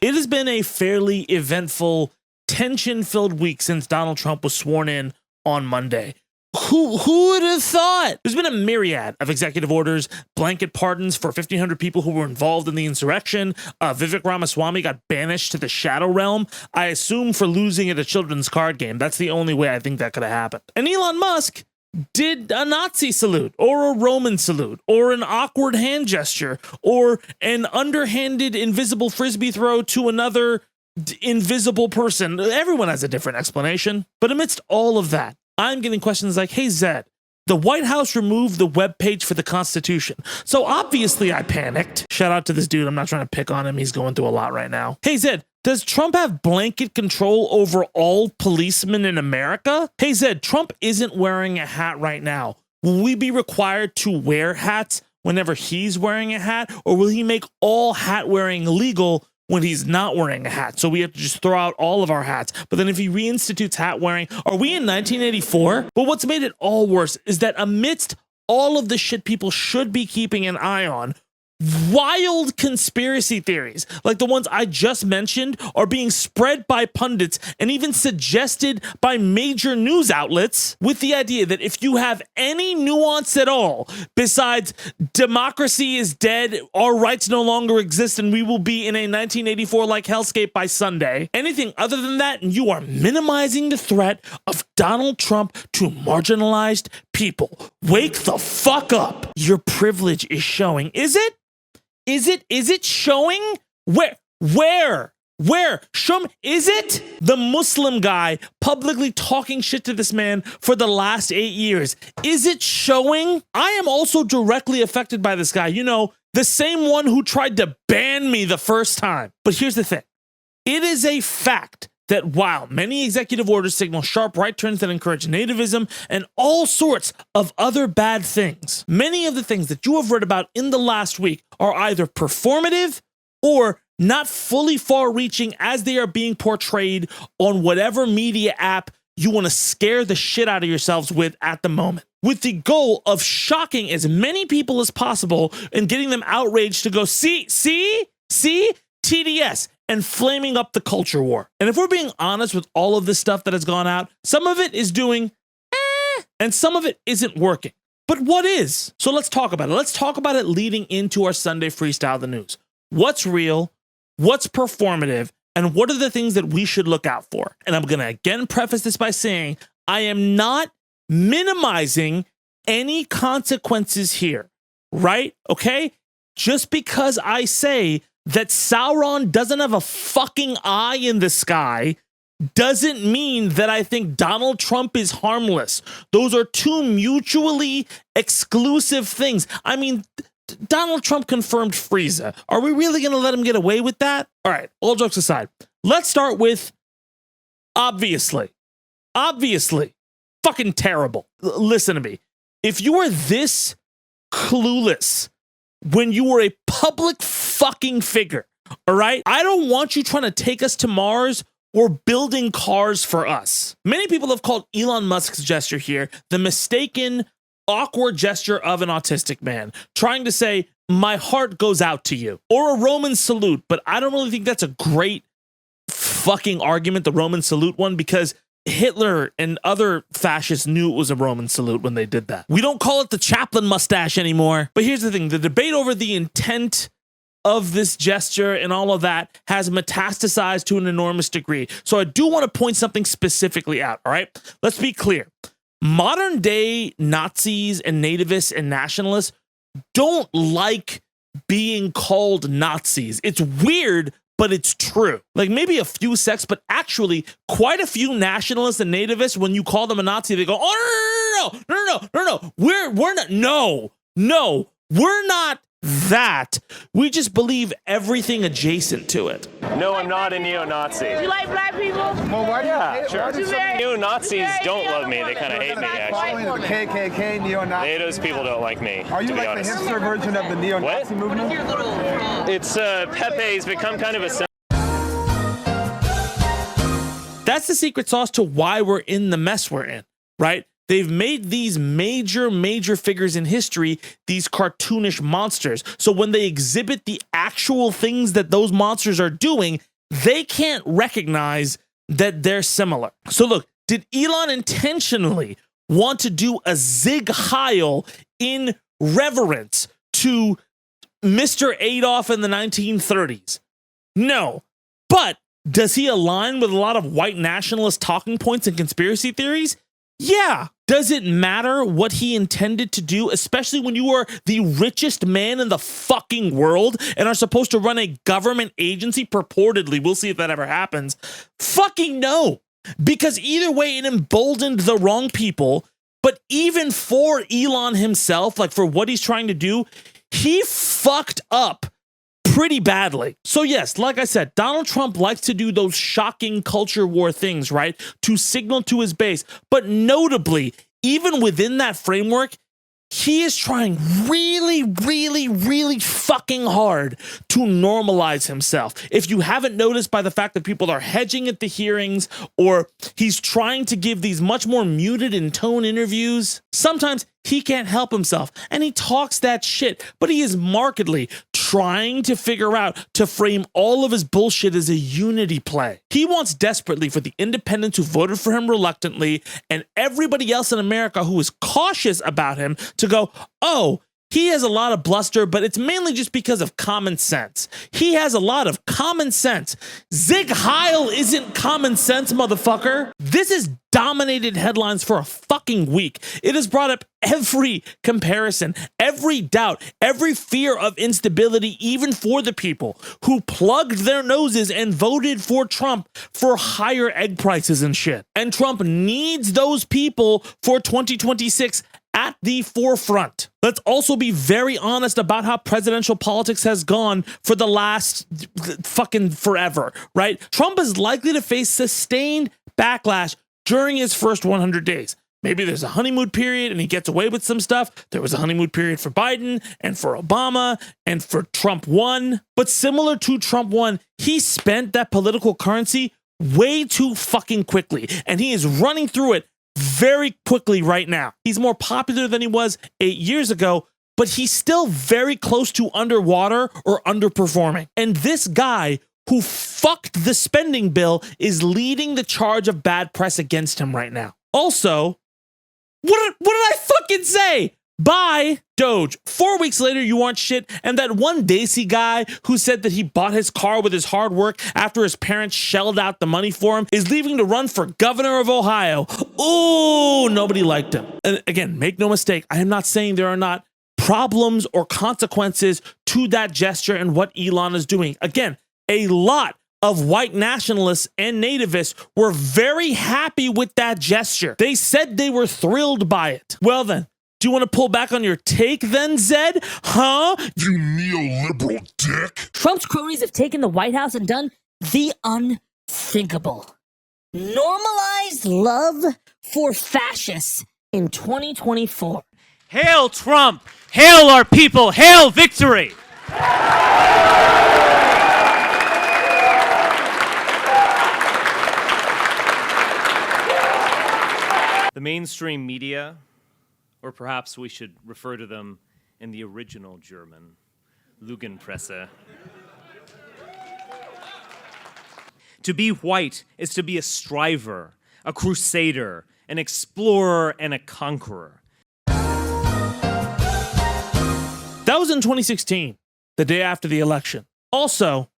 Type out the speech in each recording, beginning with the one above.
It has been a fairly eventful, tension-filled week since Donald Trump was sworn in on Monday. Who would have thought? There's been a myriad of executive orders, blanket pardons for 1,500 people who were involved in the insurrection. Vivek Ramaswamy got banished to the shadow realm, I assume for losing at a children's card game. That's the only way I think that could have happened. And Elon Musk did a Nazi salute or a Roman salute or an awkward hand gesture or an underhanded invisible frisbee throw to another invisible person. Everyone has a different explanation. But amidst all of that, I'm getting questions like, hey, Zed, the White House removed the webpage for the Constitution. So obviously I panicked. Shout out to this dude. I'm not trying to pick on him. He's going through a lot right now. Hey, Zed, does Trump have blanket control over all policemen in America? Hey, Zed, Trump isn't wearing a hat right now. Will we be required to wear hats whenever he's wearing a hat? Or will he make all hat wearing illegal when he's not wearing a hat? So we have to just throw out all of our hats. But then if he reinstitutes hat wearing, are we in 1984? But what's made it all worse is that amidst all of the shit people should be keeping an eye on, wild conspiracy theories like the ones I just mentioned are being spread by pundits and even suggested by major news outlets with the idea that if you have any nuance at all besides democracy is dead, our rights no longer exist, and we will be in a 1984-like hellscape by Sunday, anything other than that, and you are minimizing the threat of Donald Trump to marginalized people. Wake the fuck up. Your privilege is showing. Is it? Is it showing? Where? Show me. Is it? The Muslim guy publicly talking shit to this man for the last 8 years. Is it showing? I am also directly affected by this guy. You know, the same one who tried to ban me the first time. But here's the thing. It is a fact that while many executive orders signal sharp right turns that encourage nativism and all sorts of other bad things, many of the things that you have read about in the last week are either performative or not fully far-reaching as they are being portrayed on whatever media app you want to scare the shit out of yourselves with at the moment, with the goal of shocking as many people as possible and getting them outraged to go, see, TDS, and flaming up the culture war. And if we're being honest with all of this stuff that has gone out, some of it is doing and some of it isn't working. But what is? So let's talk about it. Let's talk about it leading into our Sunday Freestyle the News. What's real? What's performative? And what are the things that we should look out for? And I'm going to again preface this by saying I am not minimizing any consequences here, right? Okay? Just because I say that Sauron doesn't have a fucking eye in the sky doesn't mean that I think Donald Trump is harmless. Those are two mutually exclusive things. I mean, Donald Trump confirmed Frieza. Are we really going to let him get away with that? All right, all jokes aside, let's start with obviously, fucking terrible. Listen to me. If you are this clueless when you were a public fucking figure, all right? I don't want you trying to take us to Mars or building cars for us. Many people have called Elon Musk's gesture here the mistaken, awkward gesture of an autistic man, trying to say, my heart goes out to you, or a Roman salute. But I don't really think that's a great fucking argument, the Roman salute one, because Hitler and other fascists knew it was a Roman salute when they did that. We don't call it the Chaplin mustache anymore. But here's the thing. The debate over the intent of this gesture and all of that has metastasized to an enormous degree. So I do want to point something specifically out, all right? Let's be clear. Modern day Nazis and nativists and nationalists don't like being called Nazis. It's weird, but it's true. Like maybe a few sects, but actually quite a few nationalists and nativists, when you call them a Nazi, they go, oh, no. We're not that. We just believe everything adjacent to it. No, I'm not a neo-Nazi. You like black people? Well, why sure. Neo-Nazis don't love me. They kind of hate me, actually. The KKK, neo-Nazi. Those people don't like me, Are you like the hipster version of the neo-Nazi movement? It's Pepe's become kind of a... That's the secret sauce to why we're in the mess we're in, right? They've made these major figures in history, these cartoonish monsters. So when they exhibit the actual things that those monsters are doing, they can't recognize that they're similar. So look, did Elon intentionally want to do a Zig Heil in reverence to Mr. Adolf in the 1930s? No. But does he align with a lot of white nationalist talking points and conspiracy theories? Yeah. Does it matter what he intended to do, especially when you are the richest man in the fucking world and are supposed to run a government agency purportedly? We'll see if that ever happens. Fucking no. Because either way, it emboldened the wrong people. But even for Elon himself, like for what he's trying to do, he fucked up pretty badly. So yes, like I said, Donald Trump likes to do those shocking culture war things, right? To signal to his base. But notably, even within that framework, he is trying really fucking hard to normalize himself. If you haven't noticed by the fact that people are hedging at the hearings, or he's trying to give these much more muted in tone interviews, sometimes he can't help himself and he talks that shit, but he is markedly trying to figure out to frame all of his bullshit as a unity play. He wants desperately for the independents who voted for him reluctantly and everybody else in America who is cautious about him to go, oh, he has a lot of bluster, but it's mainly just because of common sense. He has a lot of common sense. Zig Heil isn't common sense, motherfucker. This has dominated headlines for a fucking week. It has brought up every comparison, every doubt, every fear of instability, even for the people who plugged their noses and voted for Trump for higher egg prices and shit. And Trump needs those people for 2026 at the forefront. Let's also be very honest about how presidential politics has gone for the last fucking forever, right? Trump is likely to face sustained backlash during his first 100 days. Maybe there's a honeymoon period and he gets away with some stuff. There was a honeymoon period for Biden and for Obama and for Trump 1. But similar to Trump 1, he spent that political currency way too fucking quickly. And he is running through it very quickly right now. He's more popular than he was 8 years ago, but he's still very close to underwater or underperforming. And this guy who fucked the spending bill is leading the charge of bad press against him right now. Also, what did I fucking say? Bye, Doge. 4 weeks later, you aren't shit. And that one Dacey guy who said that he bought his car with his hard work after his parents shelled out the money for him is leaving to run for governor of Ohio. Ooh, nobody liked him. And again, make no mistake, I am not saying there are not problems or consequences to that gesture and what Elon is doing. Again, a lot of white nationalists and nativists were very happy with that gesture. They said they were thrilled by it. Well then, do you want to pull back on your take then, Zed? Huh? You neoliberal dick. Trump's cronies have taken the White House and done the unthinkable. Normalized love for fascists in 2024. Hail Trump! Hail our people! Hail victory! The mainstream media, or perhaps we should refer to them in the original German, Lügenpresse. To be white is to be a striver, a crusader, an explorer, and a conqueror. That was in 2016, the day after the election. Also,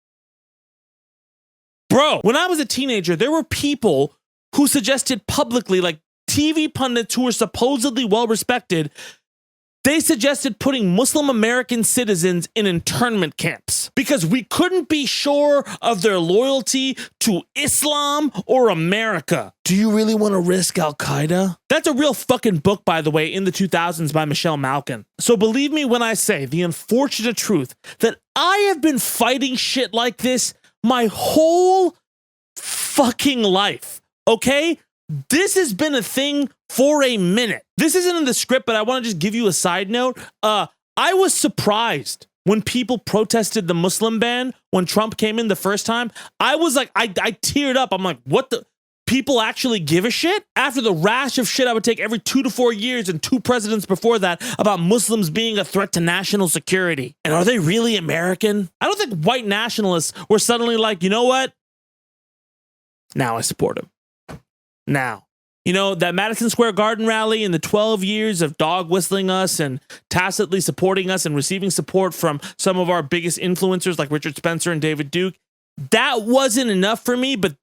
bro, when I was a teenager, there were people who suggested publicly, like TV pundits who were supposedly well-respected, they suggested putting Muslim American citizens in internment camps because we couldn't be sure of their loyalty to Islam or America. Do you really want to risk Al-Qaeda? That's a real fucking book, by the way, in the 2000s by Michelle Malkin. So believe me when I say the unfortunate truth that I have been fighting shit like this my whole fucking life, okay? This has been a thing for a minute. This isn't in the script, but I want to just give you a side note. I was surprised when people protested the Muslim ban when Trump came in the first time. I was like, I teared up. I'm like, what the? people actually give a shit? After the rash of shit I would take every 2 to 4 years and 2 presidents before that about Muslims being a threat to national security. And are they really American? I don't think white nationalists were suddenly like, you know what? Now I support him. Now. You know, that Madison Square Garden rally and the 12 years of dog whistling us and tacitly supporting us and receiving support from some of our biggest influencers like Richard Spencer and David Duke, that wasn't enough for me, but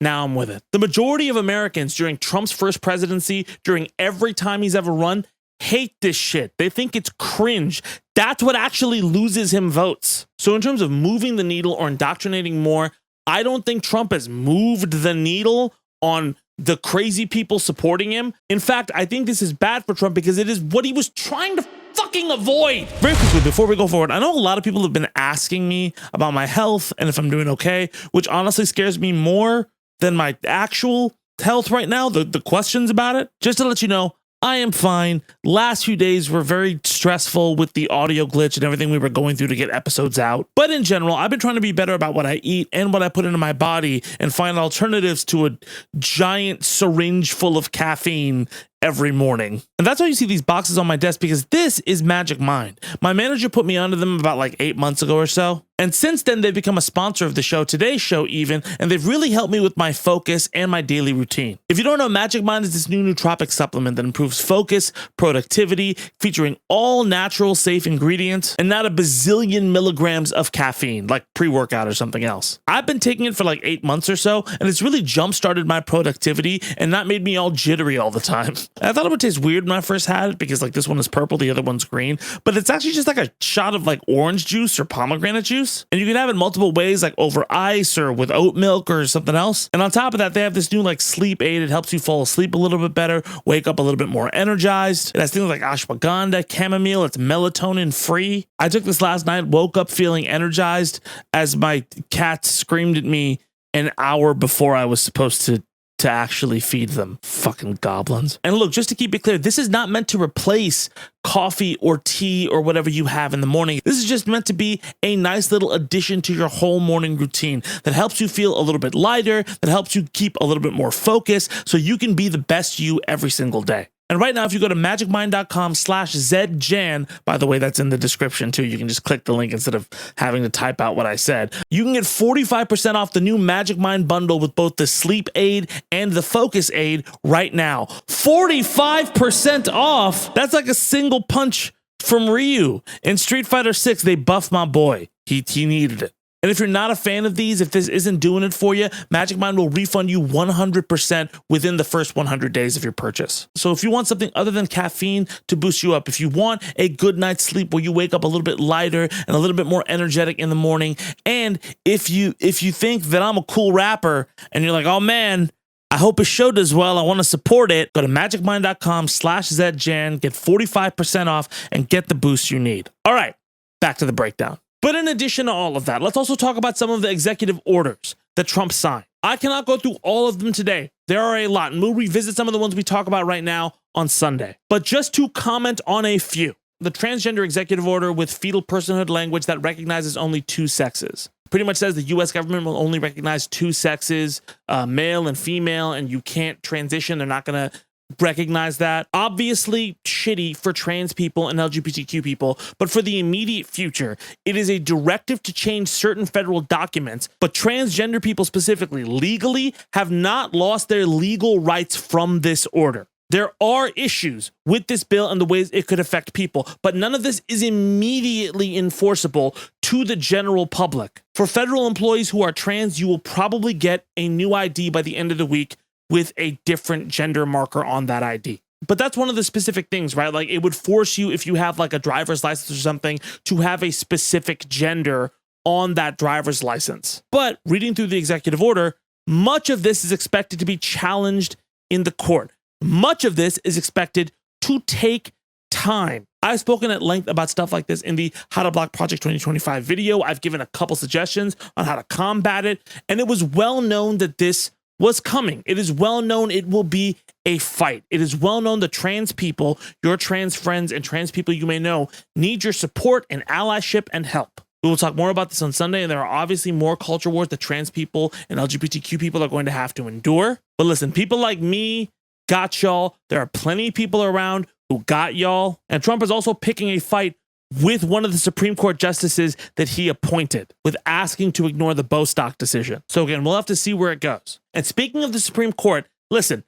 now I'm with it. The majority of Americans during Trump's first presidency, during every time he's ever run, hate this shit. They think it's cringe. That's what actually loses him votes. So in terms of moving the needle or indoctrinating more, I don't think Trump has moved the needle on the crazy people supporting him. In fact, I think this is bad for Trump because it is what he was trying to fucking avoid. Very quickly, before we go forward, I know a lot of people have been asking me about my health and if I'm doing okay, which honestly scares me more than my actual health right now, the questions about it. Just to let you know, I am fine. Last few days were very stressful with the audio glitch and everything we were going through to get episodes out. But in general, I've been trying to be better about what I eat and what I put into my body and find alternatives to a giant syringe full of caffeine every morning. And that's why you see these boxes on my desk, because this is Magic Mind. My manager put me onto them about like 8 months ago or so. And since then, they've become a sponsor of the show, today's show even, and they've really helped me with my focus and my daily routine. If you don't know, Magic Mind is this new nootropic supplement that improves focus, productivity, featuring all natural, safe ingredients, and not a bazillion milligrams of caffeine, like pre-workout or something else. I've been taking it for like 8 months or so, and it's really jump-started my productivity and not made me all jittery all the time. I thought it would taste weird when I first had it because like this one is purple, the other one's green, but it's actually just like a shot of like orange juice or pomegranate juice. And you can have it multiple ways, like over ice or with oat milk or something else. And on top of that, they have this new like sleep aid. It helps you fall asleep a little bit better, wake up a little bit more energized. It has things like ashwagandha, chamomile. It's melatonin free. I took this last night, woke up feeling energized as my cat screamed at me an hour before I was supposed to actually feed them. Fucking goblins. And look, just to keep it clear, this is not meant to replace coffee or tea or whatever you have in the morning. This is just meant to be a nice little addition to your whole morning routine that helps you feel a little bit lighter, that helps you keep a little bit more focus so you can be the best you every single day. And right now, if you go to magicmind.com/ZedJan, by the way, that's in the description too. You can just click the link instead of having to type out what I said. You can get 45% off the new Magic Mind bundle with both the sleep aid and the focus aid right now. 45% off. That's like a single punch from Ryu. In Street Fighter 6, they buffed my boy. He needed it. And if you're not a fan of these, if this isn't doing it for you, Magic Mind will refund you 100% within the first 100 days of your purchase. So if you want something other than caffeine to boost you up, if you want a good night's sleep where you wake up a little bit lighter and a little bit more energetic in the morning, and if you think that I'm a cool rapper and you're like, oh man, I hope his show does well, I want to support it, go to magicmind.com/ZedJan, get 45% off and get the boost you need. All right, back to the breakdown. But in addition to all of that, let's also talk about some of the executive orders that Trump signed. I cannot go through all of them today. There are a lot, and we'll revisit some of the ones we talk about right now on Sunday. But just to comment on a few. The transgender executive order with fetal personhood language that recognizes only 2 sexes. Pretty much says the U.S. government will only recognize 2 sexes, male and female, and you can't transition. They're not going to recognize that. Obviously shitty for trans people and LGBTQ people, but for the immediate future, it is a directive to change certain federal documents, but transgender people specifically legally have not lost their legal rights from this order. There are issues with this bill and the ways it could affect people, but none of this is immediately enforceable to the general public. For federal employees who are trans, you will probably get a new ID by the end of the week with a different gender marker on that ID. But that's one of the specific things, right? Like it would force you, if you have like a driver's license or something, to have a specific gender on that driver's license. But reading through the executive order, much of this is expected to be challenged in the court. Much of this is expected to take time. I've spoken at length about stuff like this in the How to Block Project 2025 video. I've given a couple suggestions on how to combat it, and it was well known that this was coming. It is well known it will be a fight. It is well known that trans people, your trans friends and trans people you may know, need your support and allyship and help. We will talk more about this on Sunday, and there are obviously more culture wars that trans people and LGBTQ people are going to have to endure. But listen, people like me got y'all. There are plenty of people around who got y'all. And Trump is also picking a fight with one of the Supreme Court justices that he appointed, with asking to ignore the Bostock decision. So again, we'll have to see where it goes. And speaking of the Supreme Court, listen,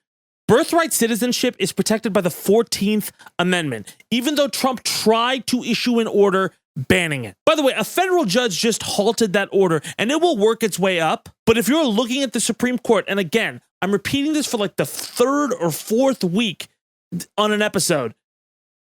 birthright citizenship is protected by the 14th Amendment, even though Trump tried to issue an order banning it. By the way, a federal judge just halted that order, and it will work its way up. But if you're looking at the Supreme Court, and again, I'm repeating this for like the third or fourth week on an episode,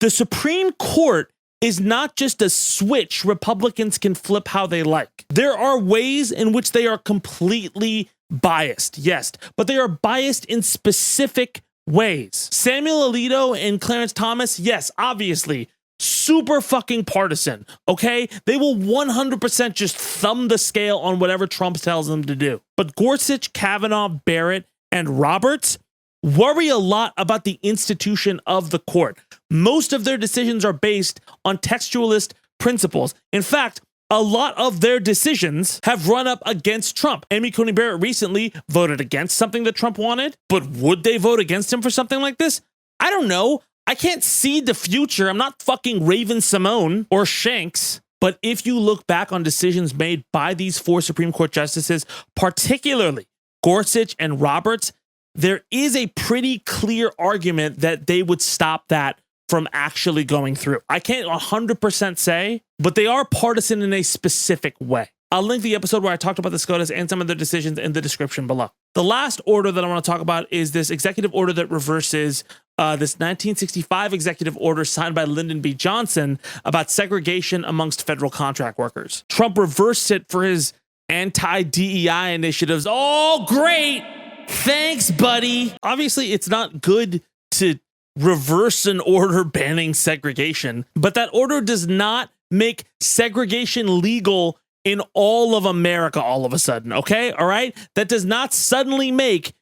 the Supreme Court is not just a switch Republicans can flip how they like. There are ways in which they are completely biased, yes, but they are biased in specific ways. Samuel Alito and Clarence Thomas, yes, obviously, super fucking partisan, okay? They will 100% just thumb the scale on whatever Trump tells them to do. But Gorsuch, Kavanaugh, Barrett, and Roberts worry a lot about the institution of the court. Most of their decisions are based on textualist principles. In fact, a lot of their decisions have run up against Trump. Amy Coney Barrett recently voted against something that Trump wanted, but would they vote against him for something like this? I don't know. I can't see the future. I'm not fucking Raven Simone or Shanks. But if you look back on decisions made by these four Supreme Court justices, particularly Gorsuch and Roberts, there is a pretty clear argument that they would stop that from actually going through. I can't 100% say, but they are partisan in a specific way. I'll link the episode where I talked about the SCOTUS and some of their decisions in the description below. The last order that I want to talk about is this executive order that reverses this 1965 executive order signed by Lyndon B. Johnson about segregation amongst federal contract workers. Trump reversed it for his anti-DEI initiatives. Oh, great! Thanks, buddy. Obviously, it's not good to reverse an order banning segregation, but that order does not make segregation legal in all of America all of a sudden, okay? All right? That does not suddenly make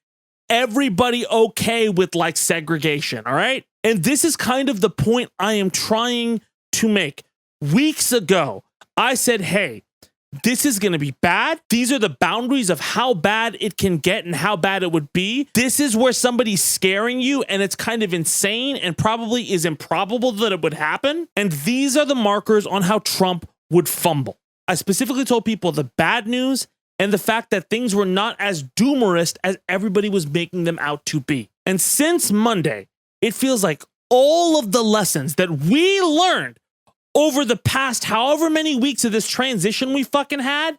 everybody okay with like segregation, all right? And this is kind of the point I am trying to make. Weeks ago, I said, hey, this is going to be bad. These are the boundaries of how bad it can get and how bad it would be. This is where somebody's scaring you and it's kind of insane and probably is improbable that it would happen. And these are the markers on how Trump would fumble. I specifically told people the bad news and the fact that things were not as doomerist as everybody was making them out to be. And since Monday, it feels like all of the lessons that we learned over the past however many weeks of this transition we fucking had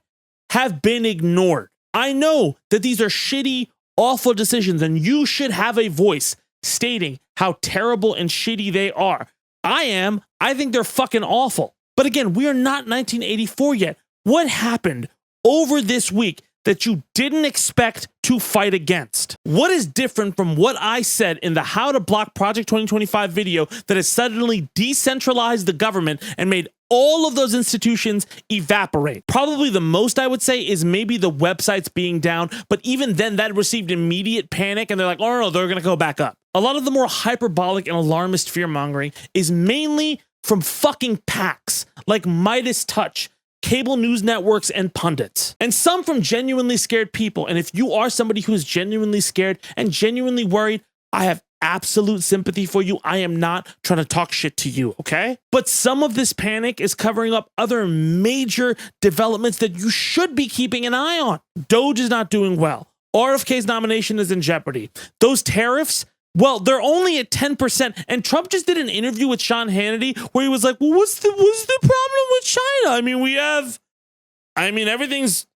have been ignored. I know that these are shitty, awful decisions, and you should have a voice stating how terrible and shitty they are. I think they're fucking awful. But again, we are not 1984 yet. What happened over this week that you didn't expect to fight against? What is different from what I said in the How to Block Project 2025 video that has suddenly decentralized the government and made all of those institutions evaporate? Probably the most I would say is maybe the websites being down, but even then that received immediate panic and they're like, oh no, they're gonna go back up. A lot of the more hyperbolic and alarmist fear mongering is mainly from fucking PACs like Midas Touch, cable news networks, and pundits, and some from genuinely scared people. And if you are somebody who is genuinely scared and genuinely worried, I have absolute sympathy for you. I am not trying to talk shit to you, okay? But some of this panic is covering up other major developments that you should be keeping an eye on. Doge is not doing well. RFK's nomination is in jeopardy. Those tariffs, well, they're only at 10%. And Trump just did an interview with Sean Hannity where he was like, well, what's the problem with China? Everything's,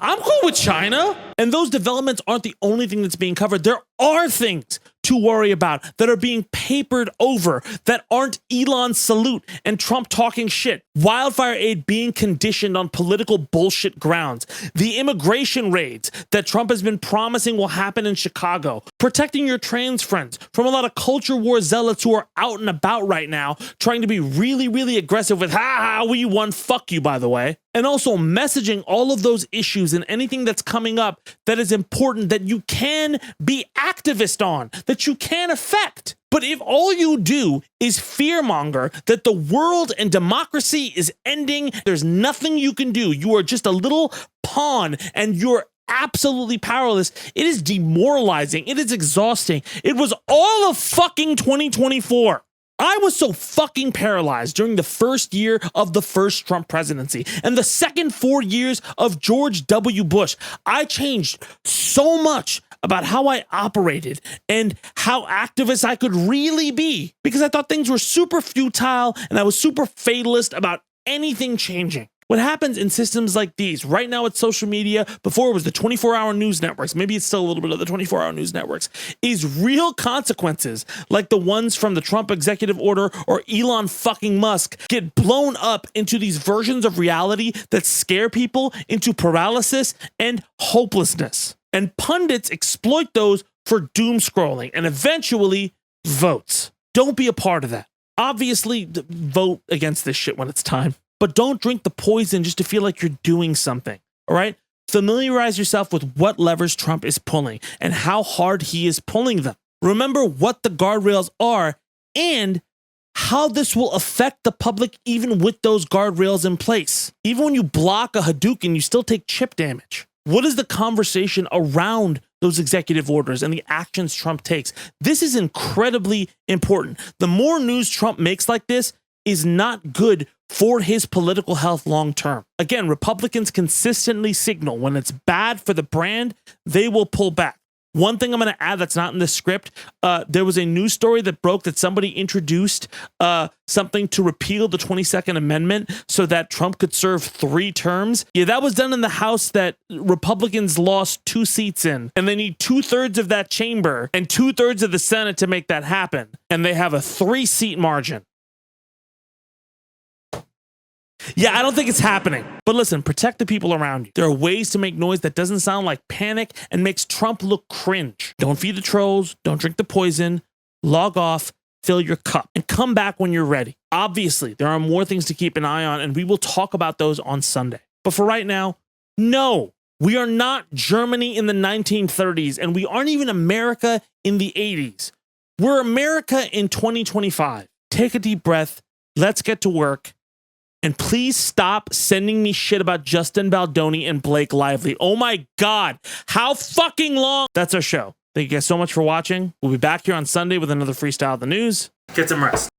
I'm cool with China. And those developments aren't the only thing that's being covered. There are things to worry about that are being papered over that aren't Elon's salute and Trump talking shit. Wildfire aid being conditioned on political bullshit grounds. The immigration raids that Trump has been promising will happen in Chicago. Protecting your trans friends from a lot of culture war zealots who are out and about right now trying to be really, really aggressive with, we won, fuck you, by the way. And also messaging all of those issues and anything that's coming up that is important that you can be activist on, that you can affect. But if all you do is fearmonger that the world and democracy is ending, there's nothing you can do. You are just a little pawn and you're absolutely powerless. It is demoralizing. It is exhausting. It was all of fucking 2024. I was so fucking paralyzed during the first year of the first Trump presidency and the second 4 years of George W. Bush. I changed so much about how I operated and how activist I could really be because I thought things were super futile and I was super fatalist about anything changing. What happens in systems like these, right now it's social media, before it was the 24-hour news networks, maybe it's still a little bit of the 24-hour news networks, is real consequences like the ones from the Trump executive order or Elon fucking Musk get blown up into these versions of reality that scare people into paralysis and hopelessness. And pundits exploit those for doom scrolling and eventually votes. Don't be a part of that. Obviously, vote against this shit when it's time. But don't drink the poison just to feel like you're doing something, all right? Familiarize yourself with what levers Trump is pulling and how hard he is pulling them. Remember what the guardrails are and how this will affect the public even with those guardrails in place. Even when you block a Hadouken, you still take chip damage. What is the conversation around those executive orders and the actions Trump takes? This is incredibly important. The more news Trump makes like this is not good for his political health long term. Again, Republicans consistently signal when it's bad for the brand, they will pull back. One thing I'm going to add that's not in the script, there was a news story that broke that somebody introduced something to repeal the 22nd Amendment so that Trump could serve 3 terms. Yeah, that was done in the House that Republicans lost 2 seats in, and they need 2/3 of that chamber and 2/3 of the Senate to make that happen. And they have a 3-seat margin. Yeah, I don't think it's happening. But listen, protect the people around you. There are ways to make noise that doesn't sound like panic and makes Trump look cringe. Don't feed the trolls. Don't drink the poison. Log off. Fill your cup. And come back when you're ready. Obviously, there are more things to keep an eye on, and we will talk about those on Sunday. But for right now, no. We are not Germany in the 1930s, and we aren't even America in the 80s. We're America in 2025. Take a deep breath. Let's get to work. And please stop sending me shit about Justin Baldoni and Blake Lively. Oh my God. How fucking long? That's our show. Thank you guys so much for watching. We'll be back here on Sunday with another Freestyle of the News. Get some rest.